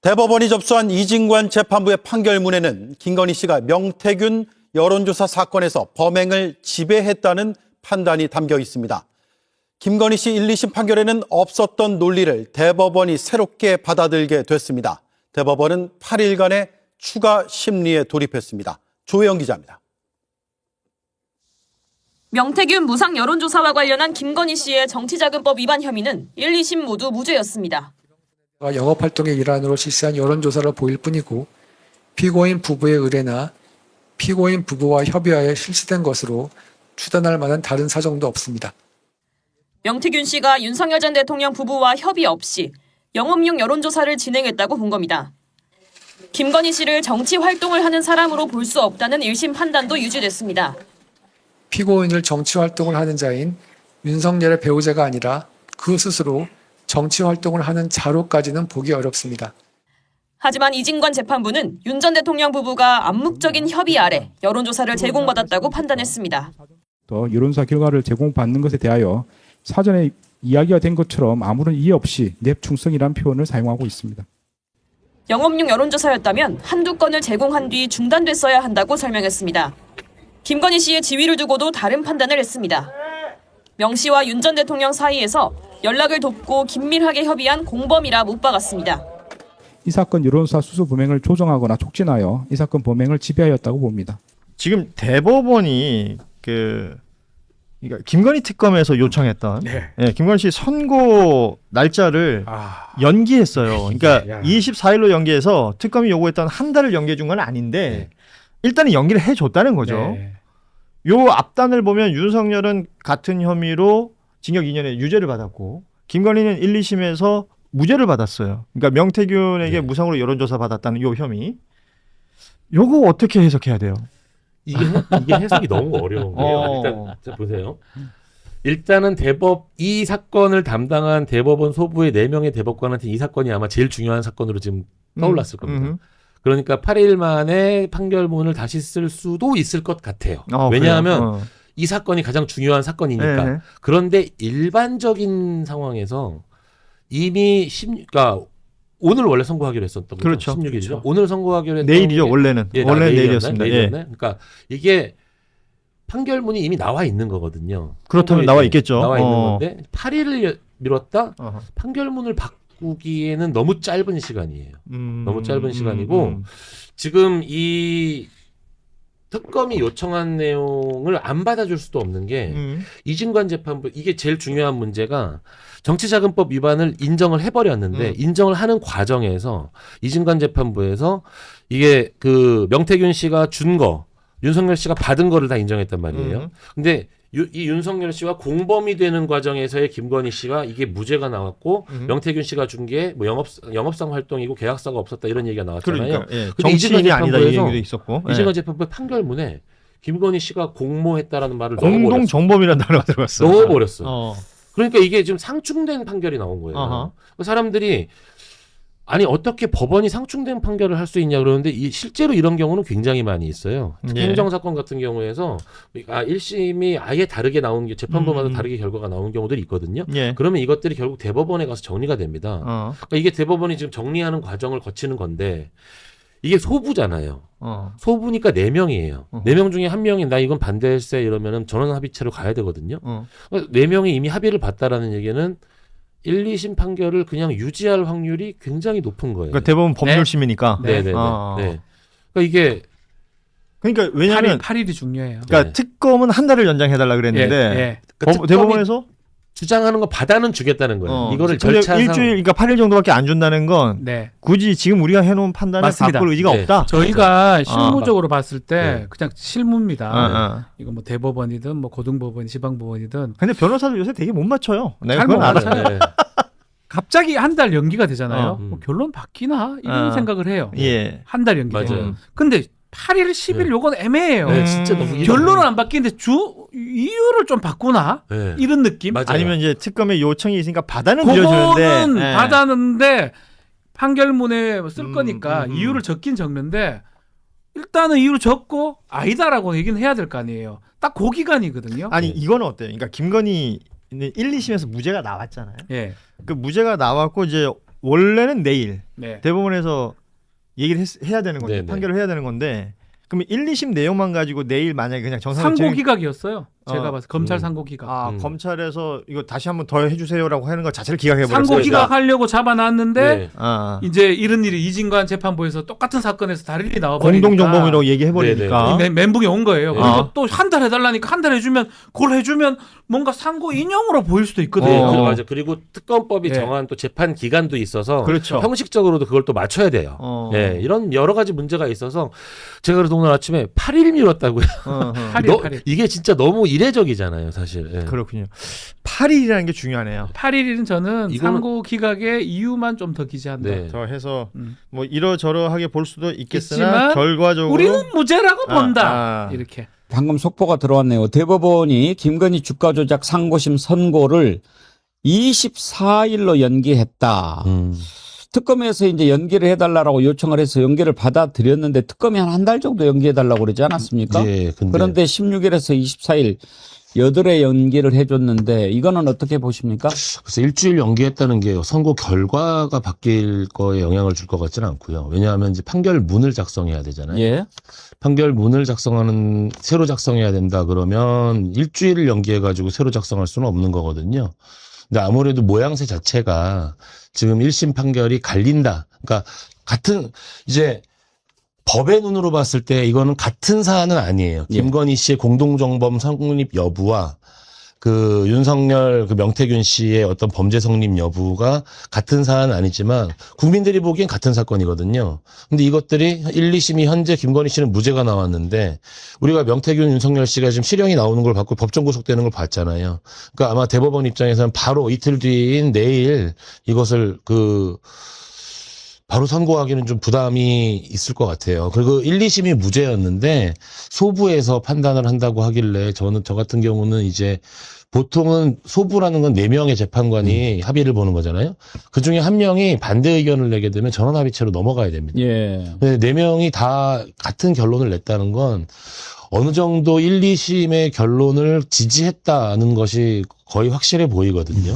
대법원이 접수한 이진관 재판부의 판결문에는 김건희 씨가 명태균 여론조사 사건에서 범행을 지배했다는 판단이 담겨 있습니다. 김건희 씨 1, 2심 판결에는 없었던 논리를 대법원이 새롭게 받아들게 됐습니다. 대법원은 8일간의 추가 심리에 돌입했습니다. 조혜영 기자입니다. 명태균 무상 여론조사와 관련한 김건희 씨의 정치자금법 위반 혐의는 1, 2심 모두 무죄였습니다. 영업활동의 일환으로 실시한 여론조사를 보일 뿐이고 피고인 부부의 의뢰나 피고인 부부와 협의하에 실시된 것으로 추단할 만한 다른 사정도 없습니다. 명태균 씨가 윤석열 전 대통령 부부와 협의 없이 영업용 여론조사를 진행했다고 본 겁니다. 김건희 씨를 정치 활동을 하는 사람으로 볼 수 없다는 1심 판단도 유지됐습니다. 피고인을 정치활동을 하는 자인 윤석열의 배우자가 아니라 그 스스로 정치활동을 하는 자로까지는 보기 어렵습니다. 하지만 이진관 재판부는 윤 전 대통령 부부가 암묵적인 협의 아래 여론조사를 제공받았다고 판단했습니다. 또 여론조사 결과를 제공받는 것에 대하여 사전에 이야기가 된 것처럼 아무런 이해 없이 냅충성이라는 표현을 사용하고 있습니다. 영업용 여론조사였다면 한두 건을 제공한 뒤 중단됐어야 한다고 설명했습니다. 김건희 씨의 지위를 두고도 다른 판단을 했습니다. 명 씨와 윤 전 대통령 사이에서 연락을 돕고 긴밀하게 협의한 공범이라 못 박았습니다. 이 사건 여론조사 수수 범행을 조정하거나 촉진하여 이 사건 범행을 지배하였다고 봅니다. 지금 대법원이 그러니까 김건희 특검에서 요청했던 김건희 씨 선고 날짜를 연기했어요. 그러니까 24일로 연기해서 특검이 요구했던 한 달을 연기해 준 건 아닌데 일단은 연기를 해줬다는 거죠. 요 앞단을 보면 윤석열은 같은 혐의로 징역 2년에 유죄를 받았고 김건희는 1, 2심에서 무죄를 받았어요. 그러니까 명태균에게 무상으로 여론조사 받았다는 요 혐의. 요거 어떻게 해석해야 돼요? 이게 해석이 너무 어려운 거예요. 일단 자, 보세요. 일단은 이 사건을 담당한 대법원 소부의 4명의 대법관한테 이 사건이 아마 제일 중요한 사건으로 지금 떠올랐을 겁니다. 그러니까 8일 만에 판결문을 다시 쓸 수도 있을 것 같아요. 왜냐하면 이 사건이 가장 중요한 사건이니까. 그런데 일반적인 상황에서 이미 그러니까 오늘 원래 선고하기로 했었던 거죠. 그렇죠. 16일이죠. 그렇죠. 오늘 선고하기로 했던 내일이죠. 원래는. 원래는 내일이었습니다. 그러니까 이게 판결문이 이미 나와 있는 거거든요. 그렇다면 나와 있겠죠. 나와 있는 건데 8일을 미뤘다 판결문을 바꾸기에는 너무 짧은 시간이에요. 너무 짧은 시간이고 지금 이 특검이 요청한 내용을 안 받아줄 수도 없는 게 이진관 재판부 이게 제일 중요한 문제가 정치자금법 위반을 인정을 해버렸는데 인정을 하는 과정에서 이진관 재판부에서 이게 그 명태균 씨가 준 거 윤석열 씨가 받은 거를 다 인정했단 말이에요. 근데 이 윤석열 씨와 공범이 되는 과정에서의 김건희 씨가 이게 무죄가 나왔고 명태균 씨가 준 게 뭐 영업상 활동이고 계약서가 없었다 이런 얘기가 나왔잖아요. 그러니까 정치인이 아니다 이 얘기도 있었고 이진관 재판부의 판결문에 김건희 씨가 공모했다라는 말을 공동 정범이라는 단어가 들어갔어. 넣어버렸어. 그러니까 이게 지금 상충된 판결이 나온 거예요. 사람들이 아니 어떻게 법원이 상충된 판결을 할 수 있냐 그러는데 실제로 이런 경우는 굉장히 많이 있어요. 행정사건 같은 경우에서 1심이 아예 다르게 나온 게 재판부마다 다르게 결과가 나온 경우들이 있거든요. 그러면 이것들이 결국 대법원에 가서 정리가 됩니다. 그러니까 이게 대법원이 지금 정리하는 과정을 거치는 건데 이게 소부잖아요. 소부니까 4명이에요. 4명 중에 1명이 나 이건 반대할세 이러면은 전원합의체로 가야 되거든요. 4명이 이미 합의를 봤다라는 얘기는 1, 2심 판결을 그냥 유지할 확률이 굉장히 높은 거예요. 그러니까 대법원 법률심이니까. 네네네. 네. 그러니까 이게 그러니까 왜냐하면 8일이 중요해요. 그러니까 특검은 한 달을 연장해달라 그랬는데 대법원에서 주장하는 거 받아는 주겠다는 거예요. 이거를 근데 절차상 일주일 그러니까 8일 정도밖에 안 준다는 건 굳이 지금 우리가 해놓은 판단을 맞습니다. 바꿀 의지가 없다. 저희가 실무적으로 봤을 때 그냥 실무입니다. 네. 이거 뭐 대법원이든 뭐 고등법원, 지방법원이든. 근데 변호사들 요새 되게 못 맞춰요. 내가 잘 그건 못 알아. 맞춰요. 네. 갑자기 한 달 연기가 되잖아요. 뭐 결론 바뀌나 이런 생각을 해요. 예. 한 달 연기. 맞아요. 근데 8일, 10일 요건 애매해요. 네, 진짜 너무 결론은 안 바뀌는데 이유를 좀 바꾸나? 네. 이런 느낌? 맞아요. 아니면 이제 특검의 요청이 있으니까 받아는 그거는 들여주는데 받았는데 판결문에 쓸 거니까 이유를 적긴 적는데 일단은 이유를 적고 아니다라고 얘기는 해야 될 거 아니에요. 딱 그 기간이거든요. 아니 이거는 어때요? 그러니까 김건희는 1, 2심에서 무죄가 나왔잖아요. 예. 그 무죄가 나왔고 이제 원래는 내일 네. 대법원에서 얘기를 해야 되는 건데 네네. 판결을 해야 되는 건데 그럼 1, 2심 내용만 가지고 내일 만약에 그냥 정상 상고 기각이었어요. 제가 봤을 때 검찰 음. 상고 기각. 검찰에서 이거 다시 한번 더 해주세요라고 하는 거 자체를 기각해버렸어요. 상고 기각하려고 잡아놨는데 네. 이제 이런 일이 이진관 재판부에서 똑같은 사건에서 다른 일이 나와버리니까 공동정범이라고 얘기해버리니까 멘붕이 온 거예요. 네. 그리고 또 한 달 해달라니까 한 달 해주면 그걸 해주면 뭔가 상고 인용으로 보일 수도 있거든요. 네, 맞아. 그리고 특검법이 예. 정한 또 재판 기간도 있어서 그렇죠. 형식적으로도 그걸 또 맞춰야 돼요. 예, 이런 여러 가지 문제가 있어서 제가 그래서 오늘 아침에 8일 미뤘다고요. 8일. 이게 진짜 너무 이례적이잖아요, 사실. 예. 그렇군요. 8일이라는 게 중요하네요. 8일은 저는 이거는- 상고 기각의 이유만 좀 더 기재한다. 네. 더 해서 음. 뭐 이러저러하게 볼 수도 있겠으나 있지만 결과적으로 우리는 무죄라고 본다. 아. 이렇게. 방금 속보가 들어왔네요. 대법원이 김건희 주가 조작 상고심 선고를 24일로 연기했다. 특검에서 이제 연기를 해달라고 요청을 해서 연기를 받아들였는데 특검이 한 달 정도 연기해달라고 그러지 않았습니까? 네, 그런데 16일에서 24일 여덟에 연기를 해줬는데 이거는 어떻게 보십니까? 그래서 일주일 연기했다는 게 선고 결과가 바뀔 거에 영향을 줄 것 같지는 않고요. 왜냐하면 이제 판결문을 작성해야 되잖아요. 예. 판결문을 새로 작성해야 된다 그러면 일주일을 연기해가지고 새로 작성할 수는 없는 거거든요. 근데 아무래도 모양새 자체가 지금 1심 판결이 갈린다. 그러니까 이제 법의 눈으로 봤을 때 이거는 같은 사안은 아니에요. 예. 김건희 씨의 공동정범 성립 여부와 그 윤석열, 그 명태균 씨의 어떤 범죄 성립 여부가 같은 사안은 아니지만 국민들이 보기엔 같은 사건이거든요. 근데 이것들이 1, 2심이 현재 김건희 씨는 무죄가 나왔는데 우리가 명태균, 윤석열 씨가 지금 실형이 나오는 걸 받고 법정 구속되는 걸 봤잖아요. 그러니까 아마 대법원 입장에서는 바로 이틀 뒤인 내일 이것을 바로 선고하기는 좀 부담이 있을 것 같아요. 그리고 1, 2심이 무죄였는데 소부에서 판단을 한다고 하길래 저 같은 경우는 이제 보통은 소부라는 건 4명의 재판관이 합의를 보는 거잖아요. 그중에 한 명이 반대 의견을 내게 되면 전원 합의체로 넘어가야 됩니다. 예. 근데 4명이 다 같은 결론을 냈다는 건 어느 정도 1, 2심의 결론을 지지했다는 것이 거의 확실해 보이거든요.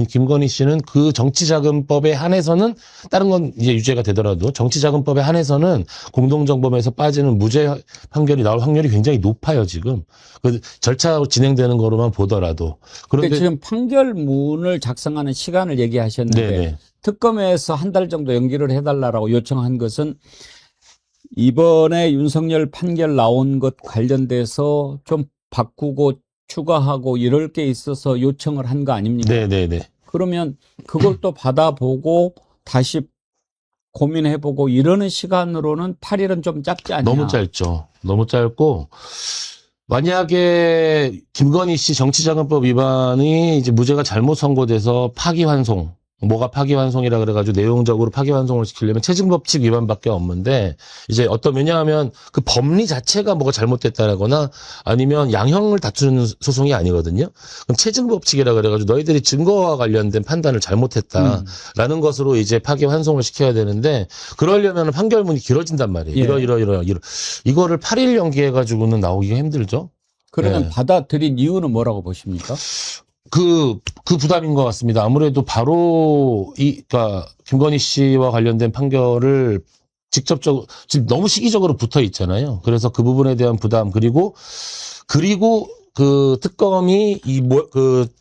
김건희 씨는 그 정치자금법에 한해서는 다른 건 이제 유죄가 되더라도 정치자금법에 한해서는 공동정범에서 빠지는 무죄 판결이 나올 확률이 굉장히 높아요, 지금. 그 절차 진행되는 거로만 보더라도. 그런데 지금 판결문을 작성하는 시간을 얘기하셨는데 네네. 특검에서 한 달 정도 연기를 해달라고 요청한 것은 이번에 윤석열 판결 나온 것 관련돼서 좀 바꾸고 추가하고 이럴 게 있어서 요청을 한 거 아닙니까? 네네네. 그러면 그걸 또 받아보고 다시 고민해보고 이러는 시간으로는 8일은 좀 짧지 않냐? 너무 짧죠. 너무 짧고 만약에 김건희 씨 정치자금법 위반이 이제 무죄가 잘못 선고돼서 파기환송, 뭐가 파기환송이라 그래가지고 내용적으로 파기환송을 시키려면 체증법칙 위반밖에 없는데 이제 왜냐하면 그 법리 자체가 뭐가 잘못됐다거나 아니면 양형을 다투는 소송이 아니거든요. 그럼 체증법칙이라 그래가지고 너희들이 증거와 관련된 판단을 잘못했다라는 것으로 이제 파기환송을 시켜야 되는데 그러려면 판결문이 길어진단 말이에요. 예. 이거를 8일 연기해가지고는 나오기가 힘들죠. 그러면 네. 받아들인 이유는 뭐라고 보십니까? 그 부담인 것 같습니다. 아무래도 바로 그러니까 김건희 씨와 관련된 판결을 직접적으로 지금 너무 시기적으로 붙어 있잖아요. 그래서 그 부분에 대한 부담 그리고 그 특검이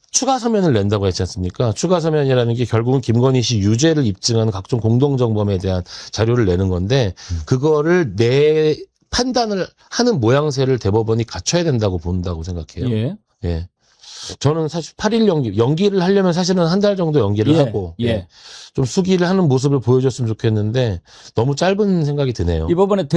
추가 서면을 낸다고 했지 않습니까? 추가 서면이라는 게 결국은 김건희 씨 유죄를 입증하는 각종 공동정범에 대한 자료를 내는 건데 그거를 판단을 하는 모양새를 대법원이 갖춰야 된다고 본다고 생각해요. 예. 예. 저는 사실 8일 연기를 하려면 사실은 한 달 정도 연기를 예, 하고 예. 좀 수기를 하는 모습을 보여줬으면 좋겠는데 너무 짧은 생각이 드네요. 이번에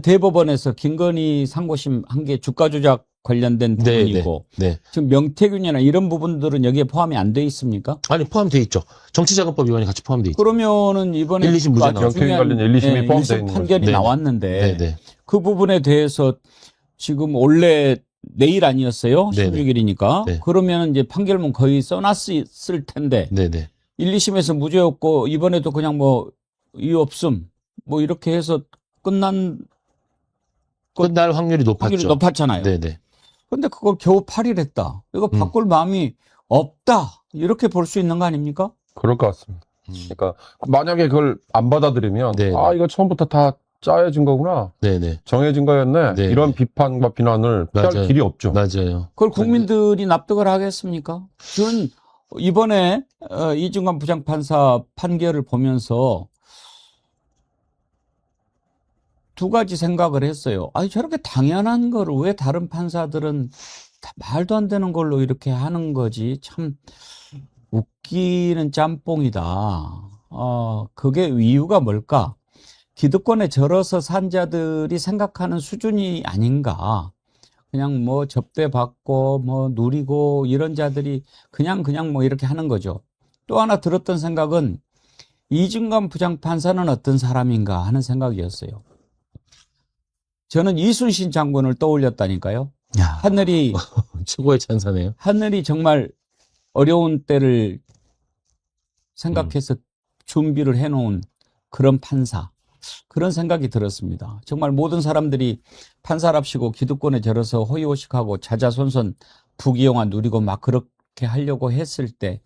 대법원에서 김건희 상고심 한 게 주가 조작 관련된 네, 부분이고 네. 지금 명태균이나 이런 부분들은 여기에 포함이 안 돼 있습니까? 아니 포함돼 있죠. 정치자금법 위반이 같이 포함돼 있죠. 그러면은 이번에 1, 2심 무죄 나왔죠. 명태균 관련 1, 2심이 포함되어 1심 있는 판결이 거죠. 네. 나왔는데 네. 그 부분에 대해서 지금 원래 내일 아니었어요? 네네. 16일이니까. 네. 그러면 이제 판결문 거의 써놨을 텐데 네네. 1, 2심에서 무죄였고 이번에도 그냥 뭐 이유 없음 뭐 이렇게 해서 끝날 확률이 높았죠. 확률이 높았잖아요. 네네. 근데 그걸 겨우 8일 했다. 이거 바꿀 마음이 없다. 이렇게 볼 수 있는 거 아닙니까? 그럴 것 같습니다. 그러니까 만약에 그걸 안 받아들이면 네. 아 이거 처음부터 다 짜여진 거구나. 네네. 정해진 거였네. 네. 이런 비판과 비난을 피할 맞아요. 길이 없죠. 맞아요. 그걸 국민들이 납득을 하겠습니까? 저는 이번에 이중관 부장판사 판결을 보면서 두 가지 생각을 했어요. 아니 저렇게 당연한 거를 왜 다른 판사들은 다 말도 안 되는 걸로 이렇게 하는 거지. 참 웃기는 짬뽕이다. 그게 이유가 뭘까? 기득권에 절어서 산 자들이 생각하는 수준이 아닌가. 그냥 뭐 접대받고 뭐 누리고 이런 자들이 그냥 뭐 이렇게 하는 거죠. 또 하나 들었던 생각은 이중관 부장판사는 어떤 사람인가 하는 생각이었어요. 저는 이순신 장군을 떠올렸다니까요. 야. 하늘이 최고의 찬사네요. 하늘이 정말 어려운 때를 생각해서 준비를 해놓은 그런 판사. 그런 생각이 들었습니다. 정말 모든 사람들이 판사랍시고 기득권에 절어서 호의호식하고 자자손손 부귀영화 누리고 막 그렇게 하려고 했을 때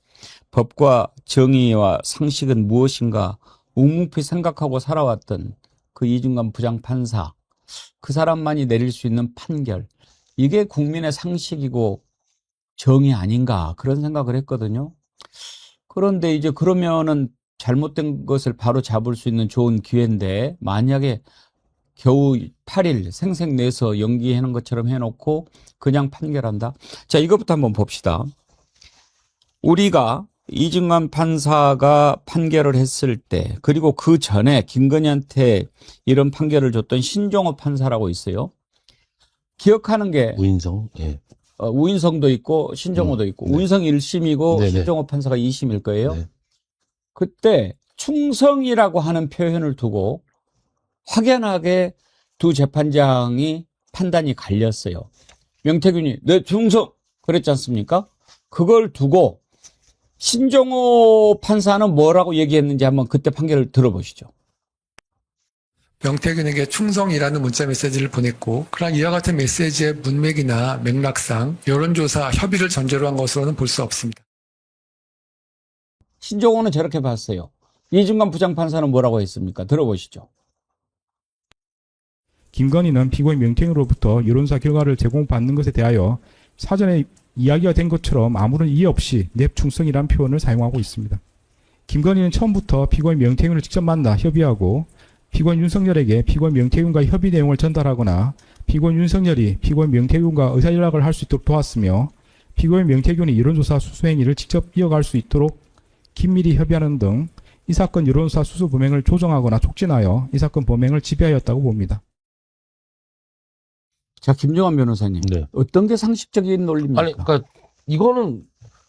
법과 정의와 상식은 무엇인가 묵묵히 생각하고 살아왔던 그 이중관 부장판사, 그 사람만이 내릴 수 있는 판결, 이게 국민의 상식이고 정의 아닌가 그런 생각을 했거든요. 그런데 이제 그러면은 잘못된 것을 바로 잡을 수 있는 좋은 기회인데 만약에 겨우 8일 생색내서 연기하는 것처럼 해놓고 그냥 판결한다. 자, 이것부터 한번 봅시다. 우리가 이중관 판사가 판결을 했을 때 그리고 그 전에 김건희한테 이런 판결을 줬던 신종호 판사라고 있어요. 기억하는 게 우인성. 예. 우인성도 있고 신종호도 있고 네. 우인성이 1심이고 네네. 신종호 판사가 2심일 거예요. 네. 그때 충성이라고 하는 표현을 두고 확연하게 두 재판장이 판단이 갈렸어요. 명태균이 네 충성 그랬지 않습니까? 그걸 두고 신종호 판사는 뭐라고 얘기했는지 한번 그때 판결을 들어보시죠. 명태균에게 충성이라는 문자 메시지를 보냈고 그러나 이와 같은 메시지의 문맥이나 맥락상 여론조사 협의를 전제로 한 것으로는 볼 수 없습니다. 신종호는 저렇게 봤어요. 이중관 부장판사는 뭐라고 했습니까? 들어보시죠. 김건희는 피고인 명태균으로부터 여론조사 결과를 제공받는 것에 대하여 사전에 이야기가 된 것처럼 아무런 이해 없이 냅충성이라는 표현을 사용하고 있습니다. 김건희는 처음부터 피고인 명태균을 직접 만나 협의하고 피고인 윤석열에게 피고인 명태균과 협의 내용을 전달하거나 피고인 윤석열이 피고인 명태균과 의사연락을 할 수 있도록 도왔으며 피고인 명태균이 여론조사 수수행위를 직접 이어갈 수 있도록 긴밀히 협의하는 등 이 사건 여론조사 수수 범행을 조정하거나 촉진하여 이 사건 범행을 지배하였다고 봅니다. 자, 김종환 변호사님. 네. 어떤 게 상식적인 논리입니까? 아니, 그러니까 이거는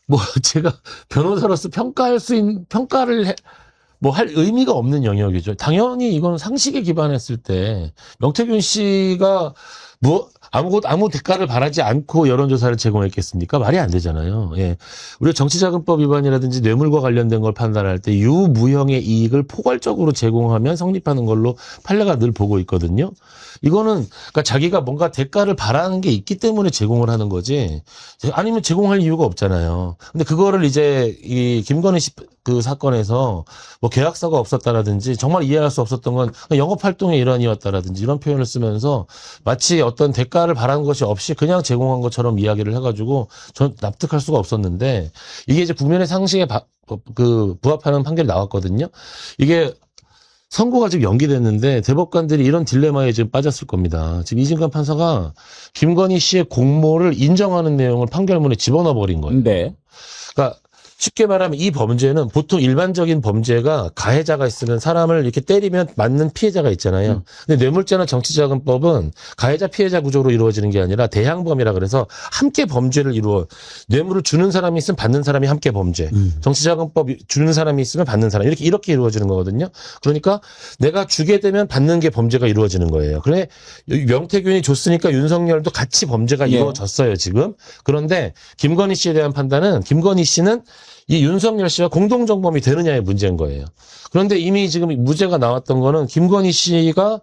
뭐 제가 변호사로서 평가할 뭐 할 의미가 없는 영역이죠. 당연히 이건 상식에 기반했을 때 명태균 씨가 뭐 아무 대가를 바라지 않고 여론조사를 제공했겠습니까? 말이 안 되잖아요. 예. 우리가 정치자금법 위반이라든지 뇌물과 관련된 걸 판단할 때 유무형의 이익을 포괄적으로 제공하면 성립하는 걸로 판례가 늘 보고 있거든요. 이거는 그러니까 자기가 뭔가 대가를 바라는 게 있기 때문에 제공을 하는 거지 아니면 제공할 이유가 없잖아요. 근데 그거를 이제 이 김건희 씨 그 사건에서 뭐 계약서가 없었다라든지 정말 이해할 수 없었던 건 영업활동의 일환이었다라든지 이런 표현을 쓰면서 마치 어떤 대가를 바라는 것이 없이 그냥 제공한 것처럼 이야기를 해가지고 전 납득할 수가 없었는데 이게 이제 국민의 상식에 부합하는 판결이 나왔거든요. 이게 선고가 지금 연기됐는데 대법관들이 이런 딜레마에 지금 빠졌을 겁니다. 지금 이중관 판사가 김건희 씨의 공모를 인정하는 내용을 판결문에 집어넣어 버린 거예요. 네. 그러니까 쉽게 말하면 이 범죄는 보통 일반적인 범죄가 가해자가 있으면 사람을 이렇게 때리면 맞는 피해자가 있잖아요. 근데 뇌물죄나 정치자금법은 가해자 피해자 구조로 이루어지는 게 아니라 대항범이라 그래서 함께 범죄를 뇌물을 주는 사람이 있으면 받는 사람이 함께 범죄. 정치자금법 주는 사람이 있으면 받는 사람 이렇게 이루어지는 거거든요. 그러니까 내가 주게 되면 받는 게 범죄가 이루어지는 거예요. 그래 명태균이 줬으니까 윤석열도 같이 범죄가 이루어졌어요, 지금. 그런데 김건희 씨에 대한 판단은 김건희 씨는 이 윤석열 씨와 공동정범이 되느냐의 문제인 거예요. 그런데 이미 지금 무죄가 나왔던 거는 김건희 씨가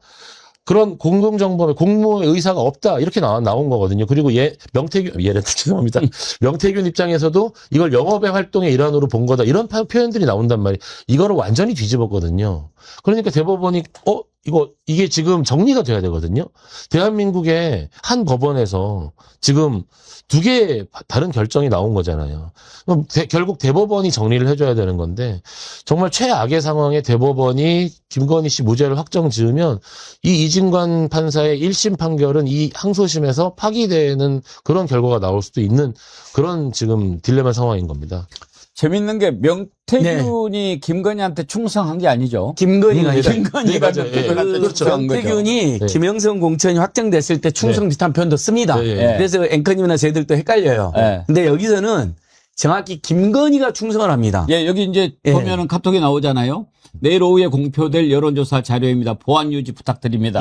그런 공동정범의 공모의 의사가 없다 이렇게 나온 거거든요. 그리고 죄송합니다. 명태균 입장에서도 이걸 영업의 활동의 일환으로 본 거다 이런 표현들이 나온단 말이에요. 이거를 완전히 뒤집었거든요. 그러니까 대법원이 이게 지금 정리가 돼야 되거든요. 대한민국의 한 법원에서 지금 두 개의 다른 결정이 나온 거잖아요. 그럼 결국 대법원이 정리를 해줘야 되는 건데 정말 최악의 상황에 대법원이 김건희 씨 무죄를 확정 지으면 이 이진관 판사의 1심 판결은 이 항소심에서 파기되는 그런 결과가 나올 수도 있는 그런 지금 딜레마 상황인 겁니다. 재밌는 게 명태균이 김건희한테 충성한 게 아니죠. 김건희가 김건희가 명태균이 김영선 공천이 확정됐을 때 충성 비슷한 표현도 씁니다. 그래서 앵커님이나 저희들도 헷갈려요. 근데 여기서는 정확히 김건희가 충성을 합니다. 예, 여기 이제 보면은 카톡이 나오잖아요. 내일 오후에 공표될 여론조사 자료입니다. 보안 유지 부탁드립니다.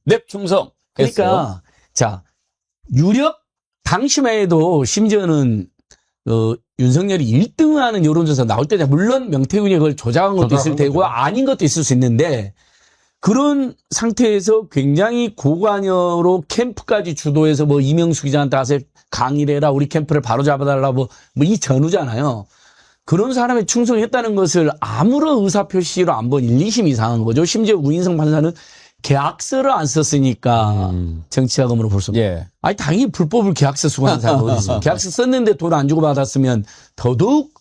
넵 충성. 그러니까 자 유력 당시만 해도 심지어는 윤석열이 1등하는 여론조사 나올 때 물론 명태균이 그걸 조작한 것도 있을 테고 아닌 것도 있을 수 있는데 그런 상태에서 굉장히 고관여로 캠프까지 주도해서 뭐 이명수 기자한테 가서 강의를 해라 우리 캠프를 바로 잡아달라고 뭐 이 전후잖아요. 그런 사람에 충성했다는 것을 아무런 의사표시로 안 본 1, 2심 이상한 거죠. 심지어 우인성 판사는 계약서를 안 썼으니까 정치자금으로 볼 수 없어요. 아니 당연히 불법을 계약서 수고하는 사람이 어디 있습니까? 계약서 썼는데 돈 안 주고 받았으면 더더욱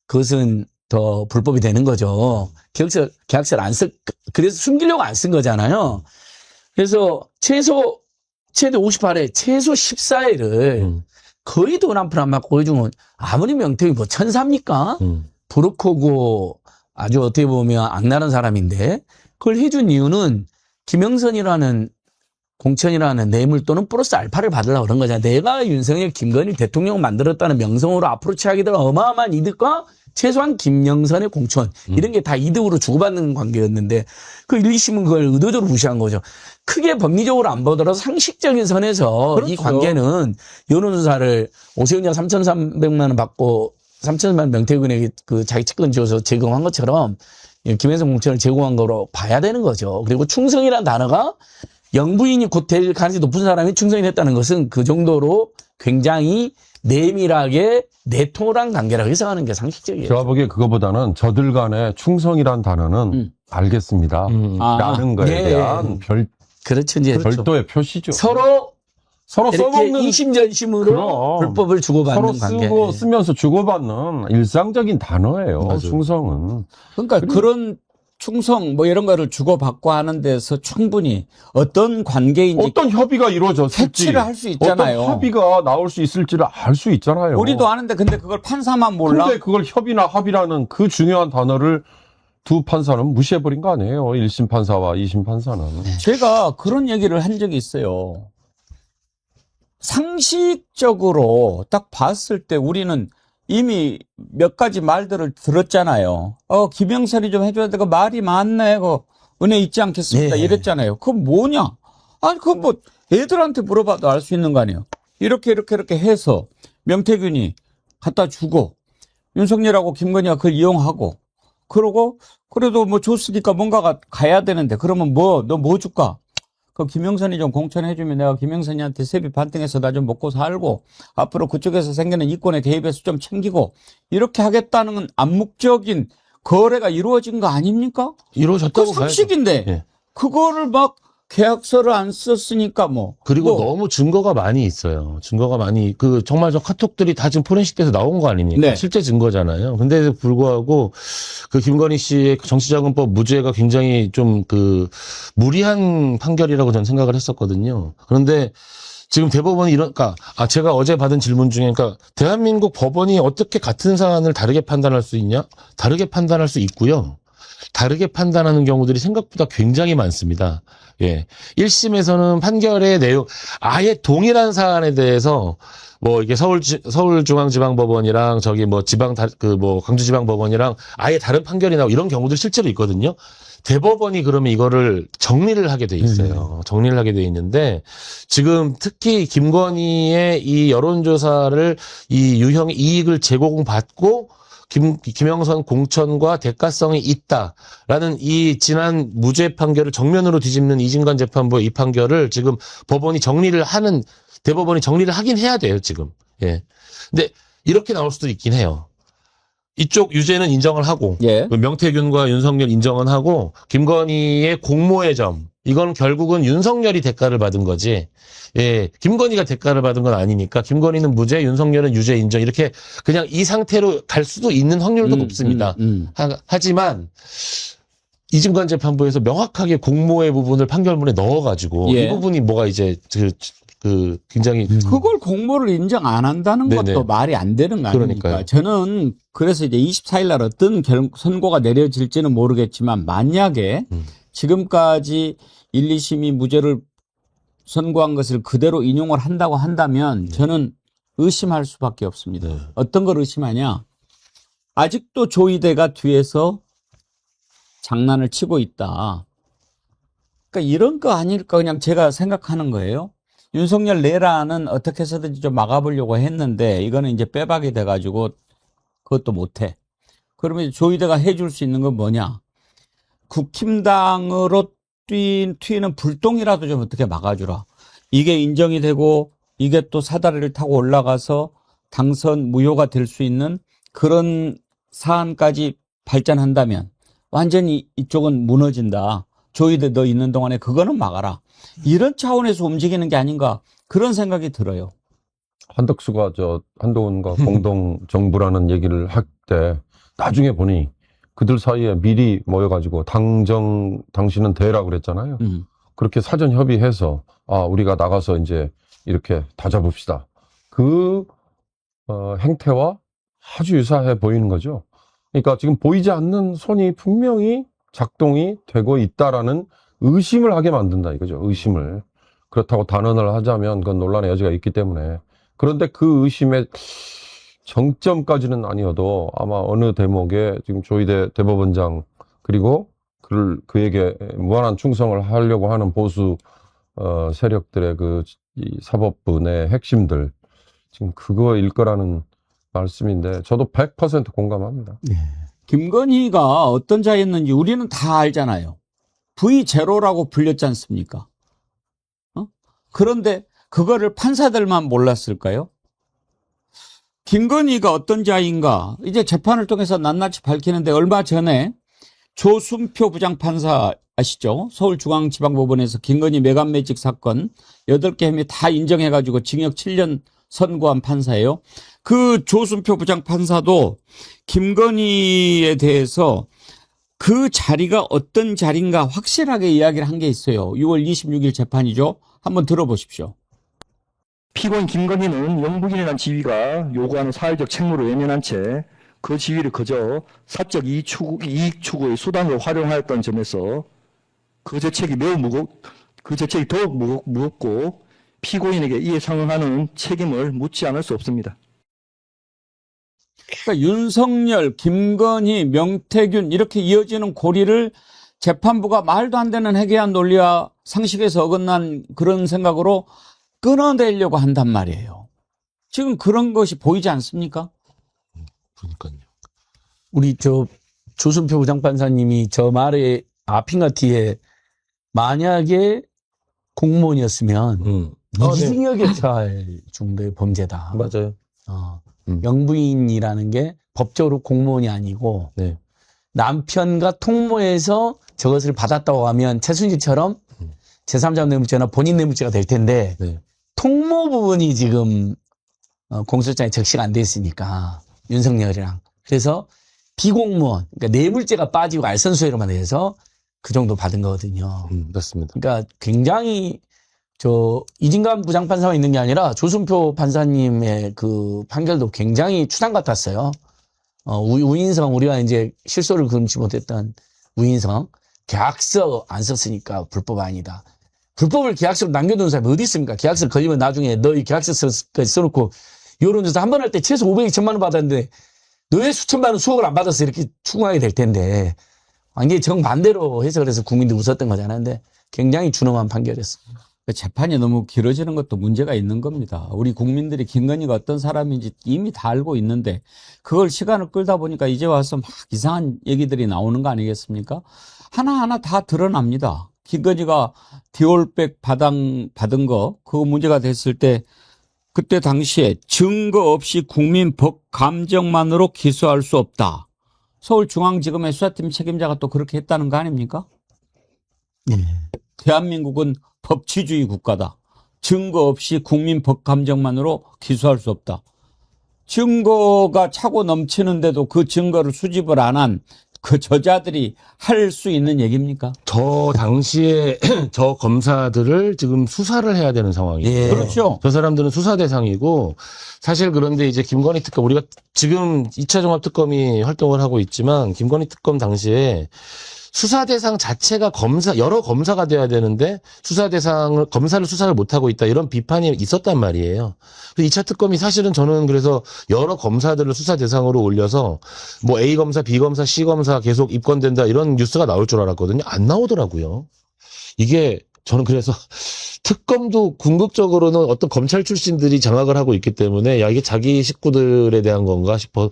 그것은 더 불법이 되는 거죠. 계약서를 안 그래서 숨기려고 안 쓴 거잖아요. 그래서 최대 58회, 최소 14회를 거의 돈 한 푼 안 받고 해주면 아무리 명태균이 뭐 천사입니까? 브로커고 아주 어떻게 보면 악랄한 사람인데 그걸 해준 이유는 김영선이라는 공천이라는 뇌물 또는 플러스 알파를 받으려고 그런 거잖아요. 내가 윤석열 김건희 대통령을 만들었다는 명성으로 앞으로 취하게 될 어마어마한 이득과 최소한 김영선의 공천 이런 게 다 이득으로 주고받는 관계였는데 그 1, 2심은 그걸 의도적으로 무시한 거죠. 크게 법리적으로 안 보더라도 상식적인 선에서 이 관계는 여론조사를 오세훈이가 3,300만 원 받고 3,000만 원 명태균에게 그 자기 측근 지어서 제공한 것처럼 김영선 공천을 제공한 거로 봐야 되는 거죠. 그리고 충성이라는 단어가 영부인이 곧 될 가능성이 높은 사람이 충성이 됐다는 것은 그 정도로 굉장히 내밀하게 내통한 관계라고 해석하는 게 상식적이에요. 제가 보기에 그거보다는 저들 간의 충성이란 단어는 알겠습니다. 라는 거에 대한 그렇죠. 이제 별도의 표시죠. 서로 이렇게 써먹는 이심전심으로 불법을 주고받는 서로 관계. 쓰면서 주고받는 일상적인 단어예요. 맞아요. 충성은. 그러니까 그런 충성 뭐 이런 거를 주고받고 하는 데서 충분히 어떤 관계인지 어떤 협의가 이루어졌을지 캐치를 할 수 있잖아요. 어떤 합의가 나올 수 있을지를 알 수 있잖아요. 우리도 아는데 근데 그걸 판사만 몰라. 근데 그걸 협의나 합의라는 그 중요한 단어를 두 판사는 무시해버린 거 아니에요. 1심 판사와 2심 판사는. 제가 그런 얘기를 한 적이 있어요. 상식적으로 딱 봤을 때 우리는 이미 몇 가지 말들을 들었잖아요. 김영선이 좀 해줘야 되고 말이 많네. 은혜 있지 않겠습니까? 이랬잖아요. 그건 뭐냐? 아니, 그건 뭐 애들한테 물어봐도 알 수 있는 거 아니에요. 이렇게 해서 명태균이 갖다 주고 윤석열하고 김건희가 그걸 이용하고 그러고 그래도 뭐 줬으니까 뭔가가 가야 되는데 그러면 너 뭐 줄까? 그 김영선이 좀 공천해주면 내가 김영선이한테 세비 반등해서 나 좀 먹고 살고 앞으로 그쪽에서 생기는 이권에 대입해서 좀 챙기고 이렇게 하겠다는 암묵적인 거래가 이루어진 거 아닙니까? 이루어졌다고 그 상식인데 예. 그거를 막 계약서를 안 썼으니까 뭐. 그리고 너무 증거가 많이 있어요. 증거가 많이 정말 저 카톡들이 다 지금 포렌식돼서 나온 거 아닙니까? 네. 실제 증거잖아요. 근데 불구하고 그 김건희 씨의 정치자금법 무죄가 굉장히 좀 무리한 판결이라고 저는 생각을 했었거든요. 그런데 지금 대법원이 제가 어제 받은 질문 중에 대한민국 법원이 어떻게 같은 사안을 다르게 판단할 수 있냐? 다르게 판단할 수 있고요. 다르게 판단하는 경우들이 생각보다 굉장히 많습니다. 예. 1심에서는 판결의 내용, 아예 동일한 사안에 대해서, 이게 서울중앙지방법원이랑 광주지방법원이랑 아예 다른 판결이 나오고 이런 경우들 실제로 있거든요. 대법원이 그러면 이거를 정리를 하게 돼 있어요. 정리를 하게 돼 있는데, 지금 특히 김건희의 이 여론조사를 이 유형의 이익을 제공받고 김영선 공천과 대가성이 있다라는 이 지난 무죄 판결을 정면으로 뒤집는 이진관 재판부의 이 판결을 지금 대법원이 정리를 하긴 해야 돼요, 지금. 예. 근데 이렇게 나올 수도 있긴 해요. 이쪽 유죄는 인정을 하고, 예. 명태균과 윤석열 인정은 하고, 김건희의 공모의 점, 이건 결국은 윤석열이 대가를 받은 거지, 예, 김건희가 대가를 받은 건 아니니까, 김건희는 무죄, 윤석열은 유죄 인정, 이렇게 그냥 이 상태로 갈 수도 있는 확률도 높습니다. 하지만, 이진관 재판부에서 명확하게 공모의 부분을 판결문에 넣어가지고, 예. 이 부분이 뭐가 이제, 굉장히. 그걸 공모를 인정 안 한다는 네네. 것도 말이 안 되는 거 아닙니까? 그러니까요. 저는 그래서 이제 24일 날 어떤 선고가 내려질지는 모르겠지만 만약에 지금까지 1, 2심이 무죄를 선고한 것을 그대로 인용을 한다고 한다면 저는 의심할 수밖에 없습니다. 네. 어떤 걸 의심하냐? 아직도 조이대가 뒤에서 장난을 치고 있다. 그러니까 이런 거 아닐까 그냥 제가 생각하는 거예요. 윤석열 내란은 어떻게 해서든지 좀 막아보려고 했는데 이거는 이제 빼박이 돼가지고 그것도 못해. 그러면 조이대가 해줄 수 있는 건 뭐냐? 국힘당으로 튀는 불똥이라도 좀 어떻게 막아주라. 이게 인정이 되고 이게 또 사다리를 타고 올라가서 당선 무효가 될 수 있는 그런 사안까지 발전한다면 완전히 이쪽은 무너진다. 조이대 너 있는 동안에 그거는 막아라. 이런 차원에서 움직이는 게 아닌가 그런 생각이 들어요. 한덕수가 한동훈과 공동 정부라는 얘기를 할 때 나중에 보니 그들 사이에 미리 모여가지고 당신은 대라 그랬잖아요. 그렇게 사전 협의해서 우리가 나가서 이제 이렇게 다잡읍시다. 그 행태와 아주 유사해 보이는 거죠. 그러니까 지금 보이지 않는 손이 분명히 작동이 되고 있다라는 의심을 하게 만든다 이거죠. 의심을. 그렇다고 단언을 하자면 그건 논란의 여지가 있기 때문에. 그런데 그 의심의 정점까지는 아니어도 아마 어느 대목에 지금 조이대 대법원장 그리고 그에게 무한한 충성을 하려고 하는 보수 세력들의 이 사법부 내 핵심들 지금 그거일 거라는 말씀인데 저도 100% 공감합니다. 네. 김건희가 어떤 자였는지 우리는 다 알잖아요. V0라고 불렸지 않습니까? 그런데 그거를 판사들만 몰랐을까요? 김건희가 어떤 자인가 이제 재판을 통해서 낱낱이 밝히는데 얼마 전에 조순표 부장판사 아시죠? 서울중앙지방법원에서 김건희 매간매직 사건 8개 혐의 다 인정해가지고 징역 7년 선고한 판사예요. 그 조순표 부장판사도 김건희에 대해서 그 자리가 어떤 자리인가 확실하게 이야기를 한 게 있어요. 6월 26일 재판이죠. 한번 들어보십시오. 피고인 김건희는 영부인이라는 지위가 요구하는 사회적 책무를 외면한 채 그 지위를 그저 사적 이익 추구의 수단으로 활용하였던 점에서 그 죄책이 더욱 무겁고 피고인에게 이에 상응하는 책임을 묻지 않을 수 없습니다. 그러니까 윤석열, 김건희, 명태균 이렇게 이어지는 고리를 재판부가 말도 안 되는 해괴한 논리와 상식에서 어긋난 그런 생각으로 끊어내려고 한단 말이에요. 지금 그런 것이 보이지 않습니까? 그러니까요. 우리 조순표 부장판사님이 저 말의 앞인가 뒤에 만약에 공무원이었으면 무기징역에 처할 정도의 범죄다. 맞아요. 영부인이라는 게 법적으로 공무원이 아니고 네. 남편과 통모해서 저것을 받았다고 하면 최순실처럼 제3자 뇌물죄나 본인 뇌물죄가 될 텐데 네. 통모 부분이 지금 공소장에 적시가 안 돼 있으니까 윤석열이랑 그래서 비공무원 그러니까 뇌물죄가 빠지고 알선수혜로만 해서 그 정도 받은 거거든요. 맞습니다. 그러니까 굉장히 이진관 부장판사가 있는 게 아니라 조순표 판사님의 그 판결도 굉장히 추상 같았어요. 우인성 우리가 이제 실소를 금치 못했던 우인성 계약서 안 썼으니까 불법 아니다. 불법을 계약서로 남겨둔 사람이 어디 있습니까? 계약서 걸리면 나중에 너희 계약서 써놓고 여론조사 한 번 할 때 최소 500, 1000만 원 받았는데 너의 수천만 원 수억을 안 받아서 이렇게 추궁하게 될 텐데 완전히 정반대로 해서 그래서 국민들이 웃었던 거잖아요. 근데 굉장히 준엄한 판결이었습니다. 재판이 너무 길어지는 것도 문제가 있는 겁니다. 우리 국민들이 김건희가 어떤 사람인지 이미 다 알고 있는데 그걸 시간을 끌다 보니까 이제 와서 막 이상한 얘기들이 나오는 거 아니겠습니까? 하나하나 다 드러납니다. 김건희가 디올백 받은 거 그거 문제가 됐을 때 그때 당시에 증거 없이 국민 법 감정만으로 기소할 수 없다. 서울중앙지검의 수사팀 책임자가 또 그렇게 했다는 거 아닙니까? 대한민국은 법치주의 국가다. 증거 없이 국민 법 감정만으로 기소할 수 없다. 증거가 차고 넘치는데도 그 증거를 수집을 안 한 그 저자들이 할 수 있는 얘기입니까? 저 당시에 저 검사들을 지금 수사를 해야 되는 상황이에요. 그렇죠. 저 사람들은 수사 대상이고 사실 그런데 이제 김건희 특검 우리가 지금 2차 종합특검이 활동을 하고 있지만 김건희 특검 당시에 수사 대상 자체가 여러 검사가 돼야 되는데 검사를 수사를 못하고 있다 이런 비판이 있었단 말이에요. 2차 특검이 사실은 저는 그래서 여러 검사들을 수사 대상으로 올려서 뭐 A 검사, B 검사, C 검사 계속 입건된다 이런 뉴스가 나올 줄 알았거든요. 안 나오더라고요. 이게 저는 그래서 특검도 궁극적으로는 어떤 검찰 출신들이 장악을 하고 있기 때문에 야 이게 자기 식구들에 대한 건가 싶어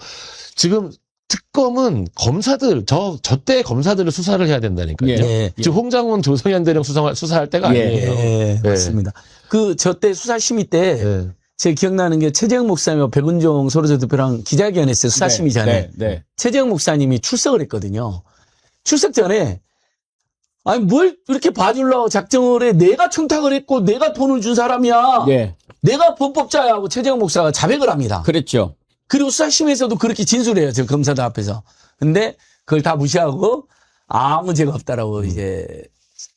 지금 특검은 검사들 저 때 검사들을 수사를 해야 된다니까요. 지금 홍장훈, 조성현 대령 수사할 때가 아니에요. 맞습니다. 그 저 때 수사심의 때 제가 기억나는 게 최재형 목사님과 백운종 소로제 대표랑 기자회견했어요. 수사심의 전에. 최재형 목사님이 출석을 했거든요. 출석 전에 아니 뭘 이렇게 봐주려고 작정을 해. 내가 청탁을 했고 내가 돈을 준 사람이야. 내가 범법자야 하고 최재형 목사가 자백을 합니다. 그랬죠. 그리고 수사심에서도 그렇게 진술해요. 저 검사들 앞에서. 근데 그걸 다 무시하고 아무 죄가 없다라고 이제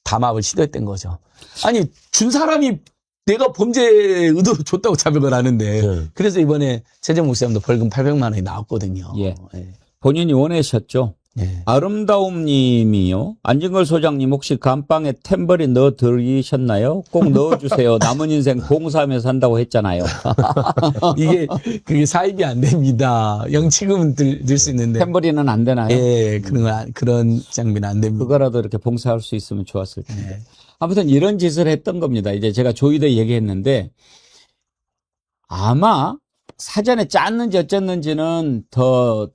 담합을 시도했던 거죠. 아니 준 사람이 내가 범죄 의도로 줬다고 자백을 하는데 그래서 이번에 최재형 목사님도 벌금 800만 원이 나왔거든요. 본인이 원하셨죠. 아름다움 님이요. 안진걸 소장님 혹시 감방에 탬버린 넣어 드리셨나요? 꼭 넣어주세요. 남은 인생 봉사하면서 산다고 했잖아요. 그게 사입이 안 됩니다. 영치금은 들 수 있는데. 탬버린은 안 되나요? 그런 장비는 안 됩니다. 그거라도 이렇게 봉사할 수 있으면 좋았을 텐데. 아무튼 이런 짓을 했던 겁니다. 이제 제가 조의대 얘기했는데 아마 사전에 짰는지 어쨌는지는 더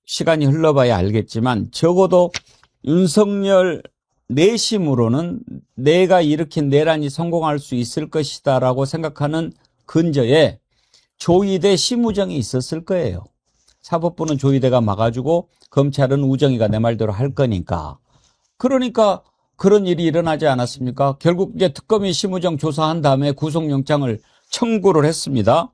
시간이 흘러봐야 알겠지만 적어도 윤석열 내심으로는 내가 일으킨 내란이 성공할 수 있을 것이다라고 생각하는 근저에 조의대 심우정이 있었을 거예요. 사법부는 조의대가 막아주고 검찰은 우정이가 내 말대로 할 거니까. 그러니까 그런 일이 일어나지 않았습니까? 결국 이제 특검이 심우정 조사한 다음에 구속영장을 청구를 했습니다.